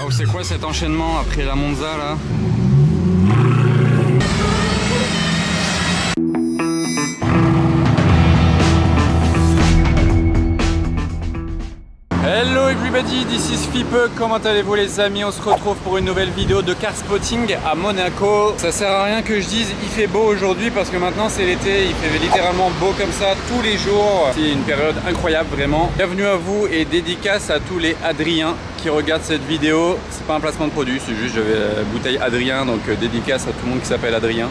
Waouh, c'est quoi cet enchaînement après la Monza là? Hello everybody, this is Fipe, comment allez-vous les amis? On se retrouve pour une nouvelle vidéo de car spotting à Monaco. Ça sert à rien que je dise il fait beau aujourd'hui parce que maintenant c'est l'été, il fait littéralement beau comme ça tous les jours. C'est une période incroyable vraiment. Bienvenue à vous et dédicace à tous les Adriens qui regardent cette vidéo. C'est pas un placement de produit, c'est juste j'avais la bouteille Adrien, donc dédicace à tout le monde qui s'appelle Adrien.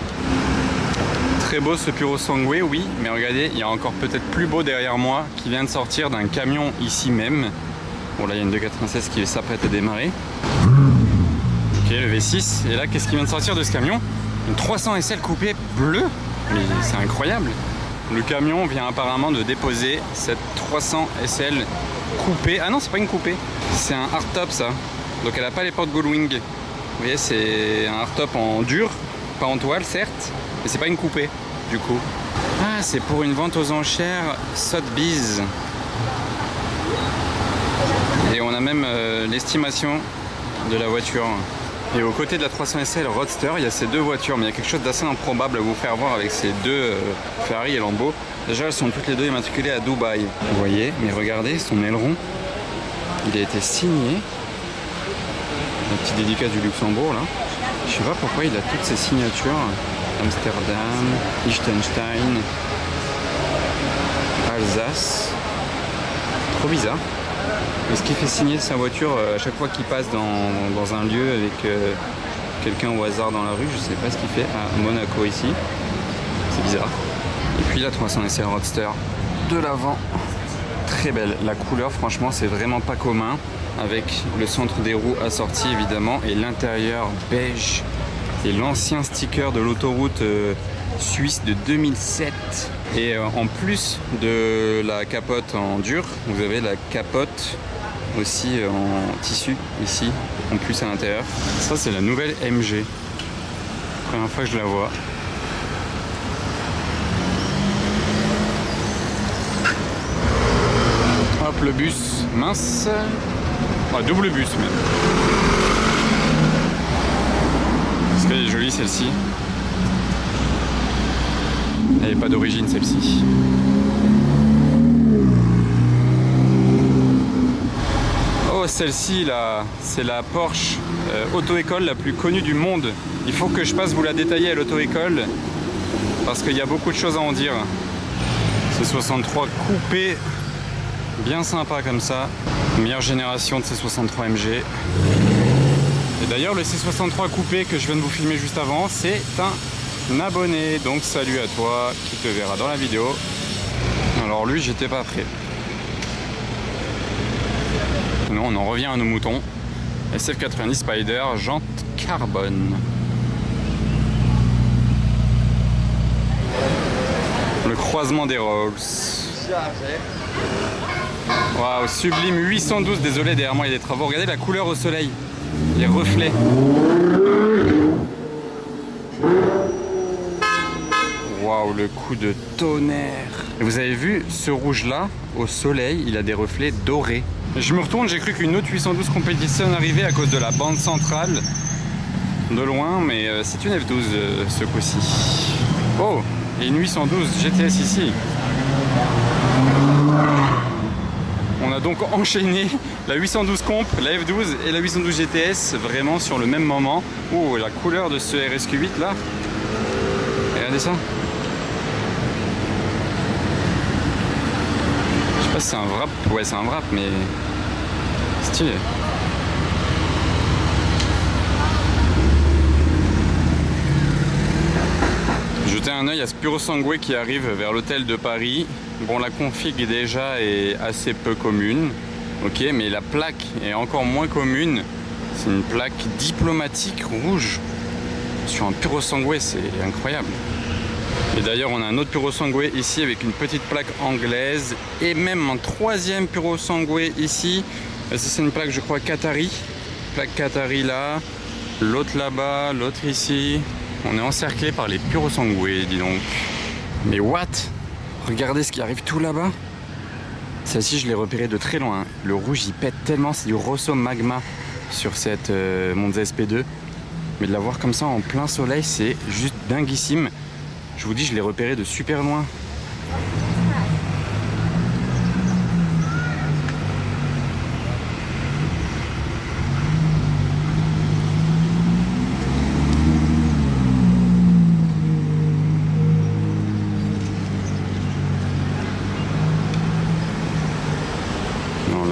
Très beau ce Puro Sangue, oui, mais regardez, il y a encore peut-être plus beau derrière moi qui vient de sortir d'un camion ici même. Bon là il y a une 296 qui s'apprête à démarrer. Ok, le V6. Et là qu'est-ce qui vient de sortir de ce camion? Une 300 SL coupée bleue. Mais c'est incroyable. Le camion vient apparemment de déposer cette 300 SL coupée. Ah non, c'est pas une coupée. C'est un hardtop ça. Donc elle n'a pas les portes Goldwing. Vous voyez, c'est un hardtop en dur, pas en toile certes, mais c'est pas une coupée du coup. Ah, c'est pour une vente aux enchères Sotheby's. Et on a même l'estimation de la voiture. Et aux côtés de la 300 SL Roadster, il y a ces deux voitures, mais il y a quelque chose d'assez improbable à vous faire voir avec ces deux Ferrari et Lambo. Déjà, elles sont toutes les deux immatriculées à Dubaï. Vous voyez, mais regardez, son aileron, il a été signé. La petite dédicace du Luxembourg, là. Je sais pas pourquoi il a toutes ces signatures. Amsterdam, Liechtenstein, Alsace. Trop bizarre. Est-ce qu'il fait signer sa voiture à chaque fois qu'il passe dans un lieu avec quelqu'un au hasard dans la rue? Je sais pas ce qu'il fait à Monaco ici. C'est bizarre. Et puis la 300 SL Roadster de l'avant. Très belle. La couleur franchement c'est vraiment pas commun. Avec le centre des roues assorti évidemment. Et l'intérieur beige. Et l'ancien sticker de l'autoroute suisse de 2007. Et en plus de la capote en dur, vous avez la capote aussi en tissu ici, en plus à l'intérieur. Ça c'est la nouvelle MG. Première fois que je la vois. Hop, le bus mince. Ah, double bus même. Parce qu'elle est jolie celle-ci. Elle n'est pas d'origine celle-ci. Oh, celle-ci là, c'est la Porsche auto-école la plus connue du monde. Il faut que je passe vous la détailler à l'auto-école parce qu'il y a beaucoup de choses à en dire. C'est 63 coupé, bien sympa comme ça. Meilleure génération de C63 MG. Et d'ailleurs le C63 coupé que je viens de vous filmer juste avant, c'est un abonné, donc salut à toi qui te verra dans la vidéo. Alors lui j'étais pas prêt. Non, on en revient à nos moutons. SF90 Spider, jante carbone. Le croisement des Rolls. Waouh, sublime 812, désolé derrière moi il y a des travaux. Regardez la couleur au soleil, les reflets. Waouh, le coup de tonnerre. Et vous avez vu ce rouge là au soleil, il a des reflets dorés. Je me retourne, j'ai cru qu'une autre 812 Competition arrivait à cause de la bande centrale de loin, mais c'est une F12 ce coup-ci. Oh, et une 812 GTS ici. On a donc enchaîné la 812 Comp, la F12 et la 812 GTS vraiment sur le même moment. Oh, la couleur de ce RSQ8 là. Regardez ça. Je sais pas si c'est un wrap. Ouais, c'est un wrap, mais stylé. Jetez un œil à ce Puro Sangue qui arrive vers l'hôtel de Paris. Bon, la config déjà est assez peu commune, ok, mais la plaque est encore moins commune. C'est une plaque diplomatique rouge sur un Puro Sangue, c'est incroyable. Et d'ailleurs, on a un autre Puro Sangue ici avec une petite plaque anglaise et même un troisième Puro Sangue ici. C'est une plaque, je crois, Qatari. Plaque Qatari là, l'autre là-bas, l'autre ici. On est encerclé par les Puro Sangue, dis donc. Mais what? Regardez ce qui arrive tout là-bas. Celle-ci, je l'ai repérée de très loin. Le rouge, il pète tellement, c'est du Rosso Magma. sur cette Monza SP2. Mais de la voir comme ça en plein soleil, c'est juste dinguissime. Je vous dis, je l'ai repéré de super loin.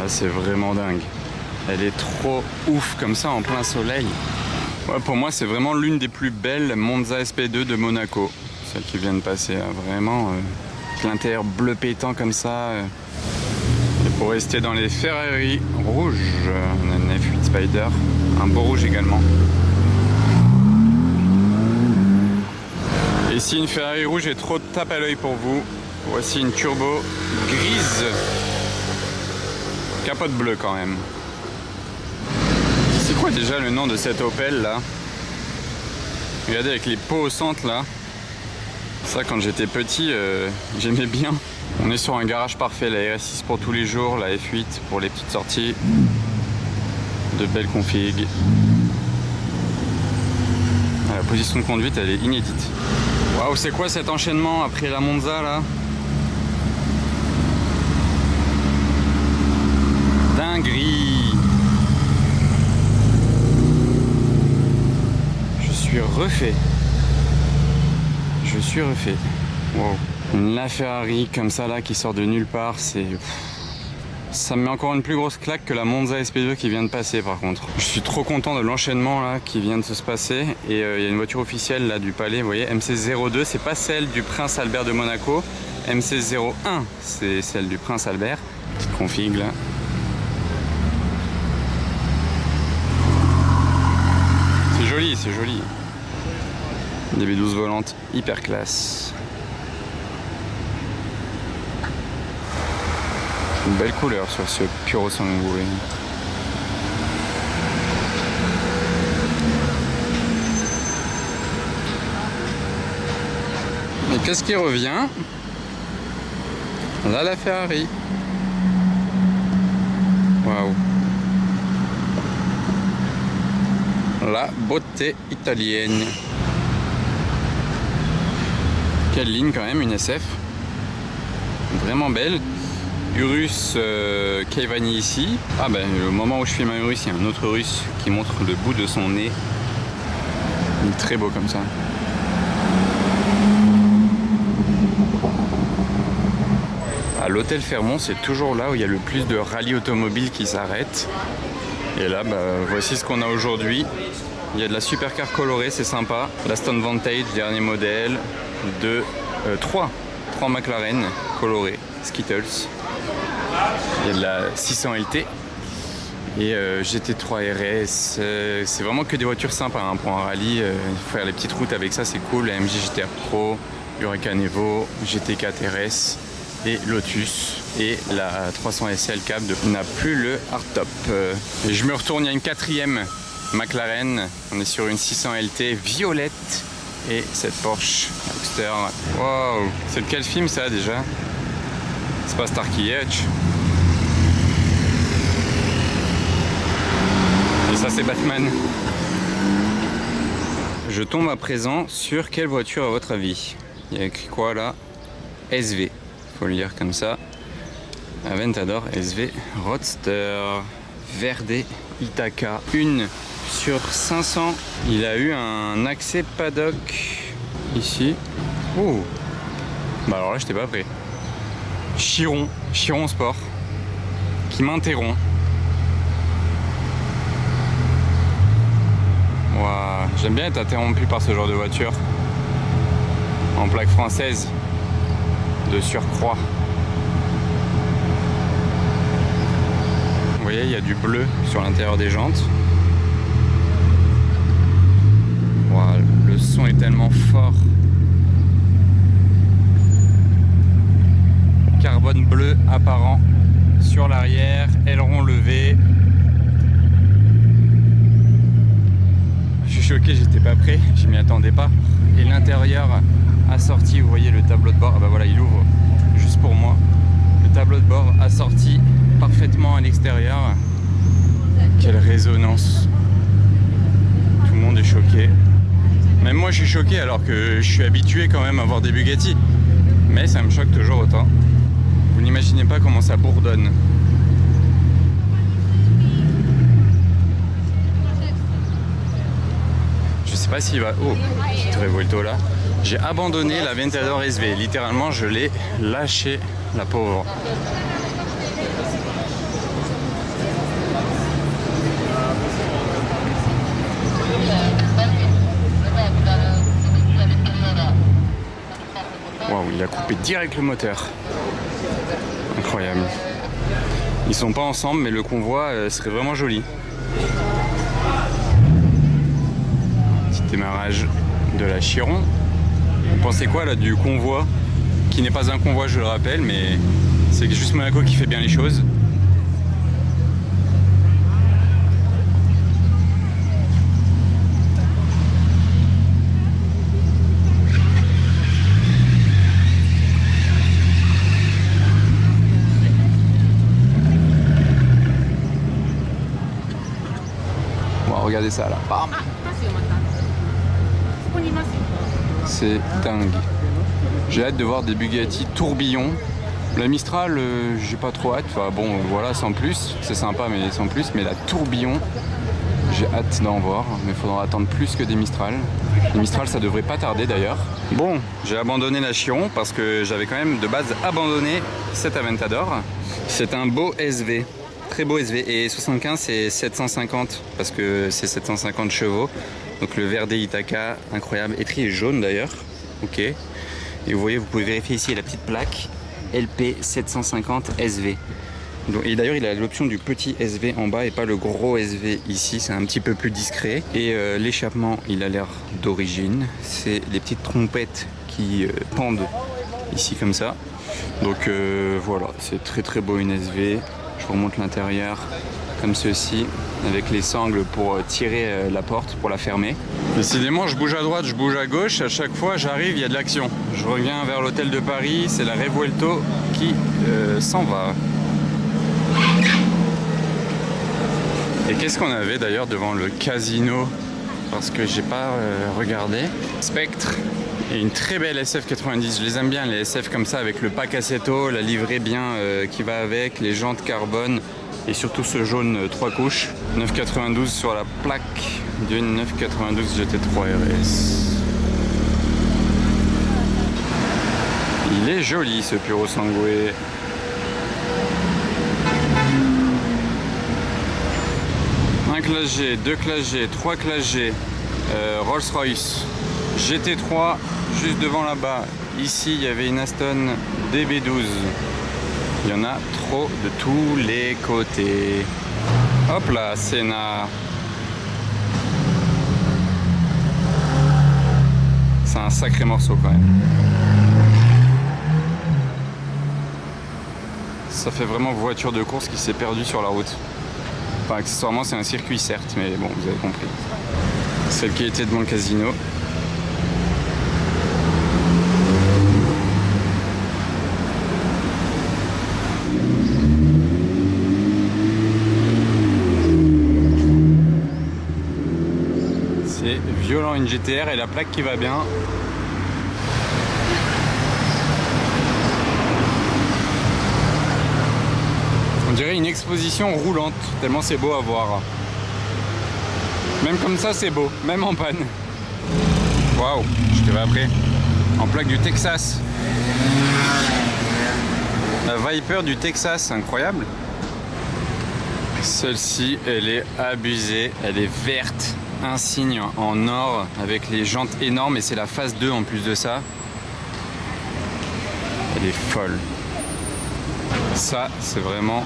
C'est vraiment dingue. Elle est trop ouf comme ça en plein soleil. Ouais, pour moi, c'est vraiment l'une des plus belles Monza SP2 de Monaco. Celle qui vient de passer. Vraiment, l'intérieur bleu pétant comme ça. Et pour rester dans les Ferrari rouges, on a une F8 Spider. Un beau rouge également. Et si une Ferrari rouge est trop tape à l'œil pour vous, voici une turbo grise. Capote bleue quand même. C'est quoi déjà le nom de cette Opel là? Regardez avec les pots au centre là. Ça quand j'étais petit j'aimais bien. On est sur un garage parfait, la RS6 pour tous les jours, la F8 pour les petites sorties. De belles configs. La position de conduite elle est inédite. Waouh, c'est quoi cet enchaînement après la Monza là? Dinguerie. Je suis refait. Wow. Une LaFerrari comme ça là qui sort de nulle part, c'est... Ça me met encore une plus grosse claque que la Monza SP2 qui vient de passer par contre. Je suis trop content de l'enchaînement là qui vient de se passer. Et il y a une voiture officielle là du palais, vous voyez, MC02, c'est pas celle du Prince Albert de Monaco. MC01, c'est celle du Prince Albert. Petite config là. C'est joli. Des V12 volantes hyper classe. Une belle couleur sur ce Puro Sangue. Et qu'est-ce qui revient? Là, la Ferrari. Waouh. La beauté italienne. Quelle ligne quand même, une SF. Vraiment belle. Urus Keivani ici. Ah ben au moment où je filme un Urus, il y a un autre Urus qui montre le bout de son nez. Il est très beau comme ça. À l'hôtel Fermont, c'est toujours là où il y a le plus de rallyes automobiles qui s'arrêtent. Et là, voici ce qu'on a aujourd'hui. Il y a de la supercar colorée, c'est sympa. L'Aston Vantage, dernier modèle. 3 McLaren colorés, Skittles. Il y a de la 600 LT et GT3 RS. C'est vraiment que des voitures sympas hein, pour un rallye. Faire les petites routes avec ça, c'est cool. La MG GTR Pro, Huracan Evo, GT4 RS et Lotus. Et la 300 SL Cab n'a plus le hardtop. Et je me retourne, il y a une 4e McLaren. On est sur une 600 LT violette. Et cette Porsche Boxster. Wow, c'est de quel film ça déjà? C'est pas Starkey Hutch. Et ça c'est Batman. Je tombe à présent sur quelle voiture à votre avis? Il y a écrit quoi là? SV. Faut le lire comme ça. Aventador SV Roadster. Verde Ithaca. Une sur 500. Il a eu un accès paddock ici. Oh. Bah alors là j'étais pas prêt. Chiron Sport qui m'interrompt. Wow. J'aime bien être interrompu par ce genre de voiture en plaque française de surcroît. Vous voyez, il y a du bleu sur l'intérieur des jantes. Wow, le son est tellement fort. Carbone bleu apparent sur l'arrière, aileron levé. Je suis choqué, j'étais pas prêt, je m'y attendais pas. Et l'intérieur assorti, vous voyez le tableau de bord, ah bah voilà, il ouvre juste pour moi. Le tableau de bord assorti parfaitement à l'extérieur. Quelle résonance. Tout le monde est choqué. Même moi je suis choqué alors que je suis habitué quand même à voir des Bugatti. Mais ça me choque toujours autant. Vous n'imaginez pas comment ça bourdonne. Je sais pas s'il va... Oh, petite Revuelto là. J'ai abandonné la Aventador SV. Littéralement, je l'ai lâché, la pauvre. Waouh, il a coupé direct le moteur. Incroyable. Ils sont pas ensemble, mais le convoi serait vraiment joli. Petit démarrage de la Chiron. Vous pensez quoi là du convoi? Qui n'est pas un convoi, je le rappelle, mais c'est juste Monaco qui fait bien les choses. Regardez ça là, bam. C'est dingue. J'ai hâte de voir des Bugatti tourbillons. La Mistral, j'ai pas trop hâte. Enfin bon, voilà, sans plus. C'est sympa, mais sans plus. Mais la tourbillon, j'ai hâte d'en voir. Mais il faudra attendre plus que des Mistral. Les Mistral, ça devrait pas tarder d'ailleurs. Bon, j'ai abandonné la Chiron parce que j'avais quand même de base abandonné cette Aventador. C'est un beau SV. Très beau SV, et 75 c'est 750 parce que c'est 750 chevaux, donc le Verde Ithaca incroyable, étrier jaune d'ailleurs, ok, et vous voyez, vous pouvez vérifier ici la petite plaque LP 750 SV, et d'ailleurs il a l'option du petit SV en bas et pas le gros SV ici, c'est un petit peu plus discret, et l'échappement il a l'air d'origine, c'est les petites trompettes qui pendent ici comme ça, donc voilà, c'est très très beau une SV. Je vous remonte l'intérieur comme ceci, avec les sangles pour tirer la porte, pour la fermer. Décidément, je bouge à droite, je bouge à gauche. À chaque fois, j'arrive, il y a de l'action. Je reviens vers l'hôtel de Paris, c'est la Revuelto qui s'en va. Et qu'est-ce qu'on avait d'ailleurs devant le casino? Parce que j'ai pas regardé. Spectre. Et une très belle SF90, je les aime bien les SF comme ça avec le pack Assetto, la livrée bien qui va avec, les jantes carbone et surtout ce jaune 3 couches. 992 sur la plaque d'une 992 GT3 RS. Il est joli ce Puro Sangue. Un classe G, 2 classes G, 3 classes G, Rolls-Royce, GT3 juste devant là-bas. Ici il y avait une Aston DB12. Il y en a trop de tous les côtés. Hop là, Senna. C'est un sacré morceau quand même. Ça fait vraiment voiture de course qui s'est perdue sur la route. Enfin, accessoirement c'est un circuit certes, mais bon, vous avez compris. Celle qui était devant le casino. C'est violent une GTR et la plaque qui va bien. On dirait une exposition roulante, tellement c'est beau à voir. Même comme ça c'est beau, même en panne. Waouh, je te vais après. En plaque du Texas. La Viper du Texas, incroyable. Celle-ci, elle est abusée, elle est verte. Un signe en or avec les jantes énormes et c'est la phase 2 en plus de ça. Elle est folle. Ça, c'est vraiment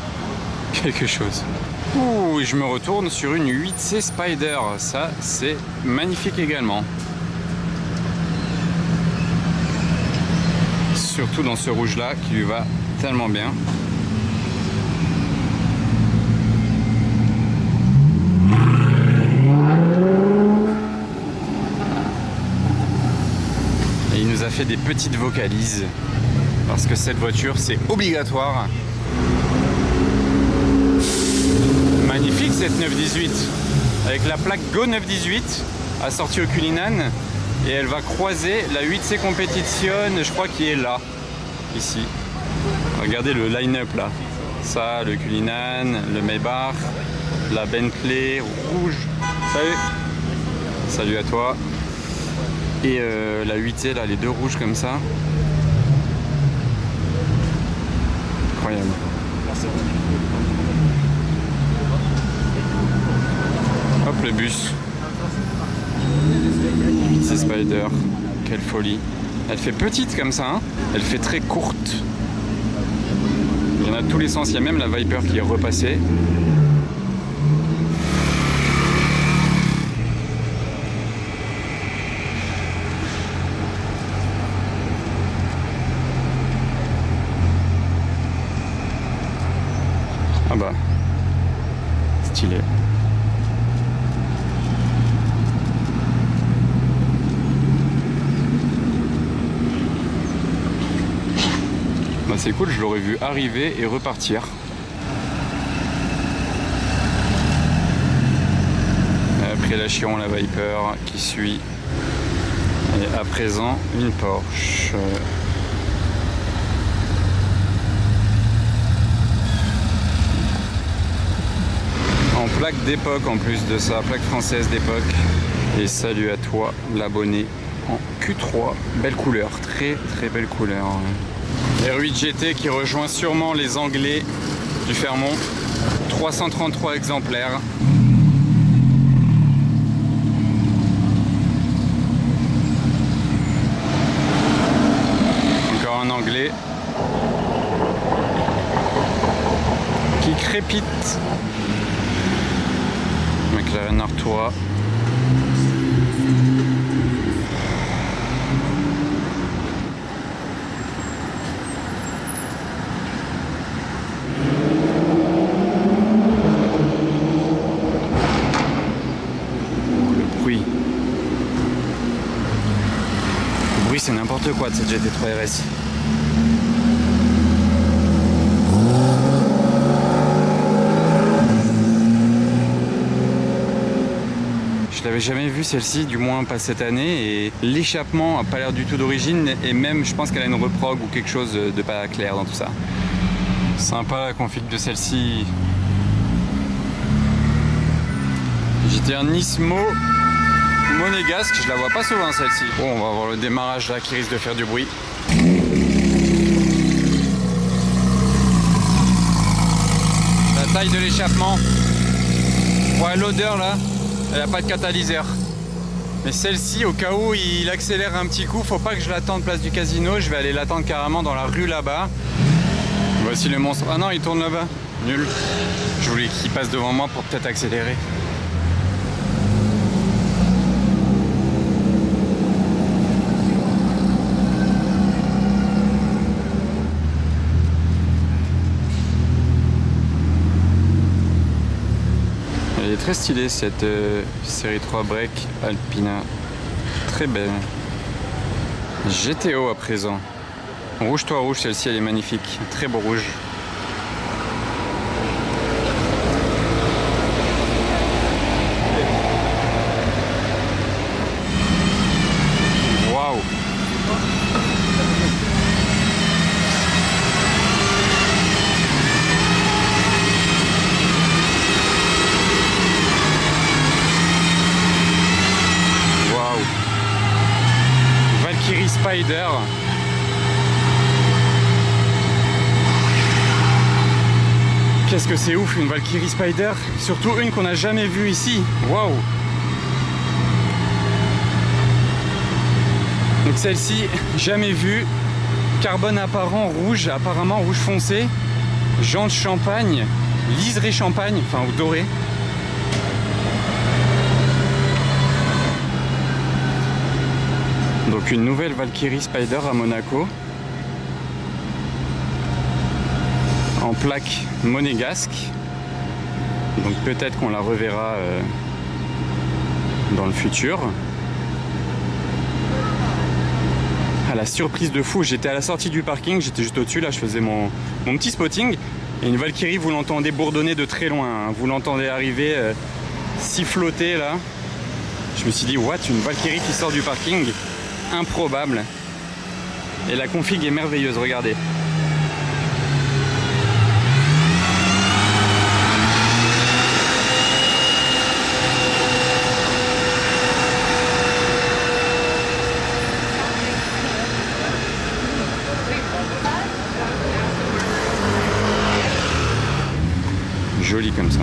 quelque chose. Ouh, je me retourne sur une 8C Spider. Ça, c'est magnifique également. Surtout dans ce rouge-là qui lui va tellement bien. Et il nous a fait des petites vocalises. Parce que cette voiture, c'est obligatoire. Magnifique cette 918 avec la plaque Go 918 assortie au Cullinan et elle va croiser la 8C Competition, je crois qui est là, ici. Regardez le line-up là. Ça, le Cullinan, le Maybach, la Bentley rouge. Salut. Salut à toi. Et la 8C là, les deux rouges comme ça. Incroyable. Hop le bus. 8C Spider. Quelle folie. Elle fait petite comme ça, hein. Elle fait très courte. Il y en a de tous les sens. Il y a même la Viper qui est repassée. Ah bah, stylé. Bah c'est cool, je l'aurais vu arriver et repartir. Après la Chiron, la Viper qui suit. Et à présent, une Porsche. En plaque d'époque en plus de ça, plaque française d'époque. Et salut à toi l'abonné en Q3. Belle couleur, très très belle couleur. R8 GT qui rejoint sûrement les Anglais du Fairmont. 333 exemplaires. Encore un Anglais qui crépite. McLaren Artura. Le bruit c'est n'importe quoi de cette GT3 RS. Je l'avais jamais vue celle-ci, du moins pas cette année, et l'échappement a pas l'air du tout d'origine, et même je pense qu'elle a une reprog ou quelque chose de pas clair dans tout ça. Sympa la config de celle-ci. J'étais un Nismo monégasque, je la vois pas souvent celle-ci. Bon, on va voir le démarrage là qui risque de faire du bruit. La taille de l'échappement. Ouais, l'odeur là. Elle n'a pas de catalyseur. Mais celle-ci, au cas où il accélère un petit coup, faut pas que je l'attende place du casino. Je vais aller l'attendre carrément dans la rue là-bas. Voici le monstre. Ah non, il tourne là-bas. Nul. Je voulais qu'il passe devant moi pour peut-être accélérer. Elle est très stylée cette série 3 break Alpina, très belle. GTO à présent, rouge toit rouge, celle-ci elle est magnifique, très beau rouge. Waouh. Valkyrie Spider. Qu'est-ce que c'est ouf une Valkyrie Spider, surtout une qu'on n'a jamais vue ici. Waouh. Donc celle-ci, jamais vue. Carbone apparent rouge, apparemment rouge foncé. Jantes champagne, liseré champagne, enfin ou doré. Donc une nouvelle Valkyrie Spider à Monaco. En plaque monégasque. Donc peut-être qu'on la reverra dans le futur. À la surprise de fou, j'étais à la sortie du parking, j'étais juste au-dessus, là je faisais mon petit spotting. Et une Valkyrie, vous l'entendez bourdonner de très loin, hein. Vous l'entendez arriver siffloter là. Je me suis dit, what, une Valkyrie qui sort du parking? Improbable. Et la config est merveilleuse, regardez. Joli comme ça.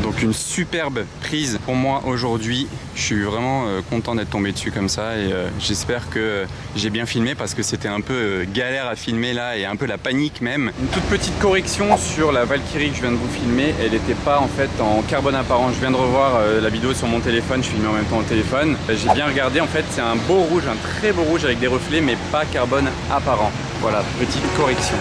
Donc une superbe prise pour moi aujourd'hui. Je suis vraiment content d'être tombé dessus comme ça et j'espère que j'ai bien filmé parce que c'était un peu galère à filmer là et un peu la panique même. Une toute petite correction sur la Valkyrie que je viens de vous filmer, elle n'était pas en fait en carbone apparent. Je viens de revoir la vidéo sur mon téléphone, je filmais en même temps au téléphone. J'ai bien regardé, en fait c'est un beau rouge, un très beau rouge avec des reflets mais pas carbone apparent. Voilà, petite correction.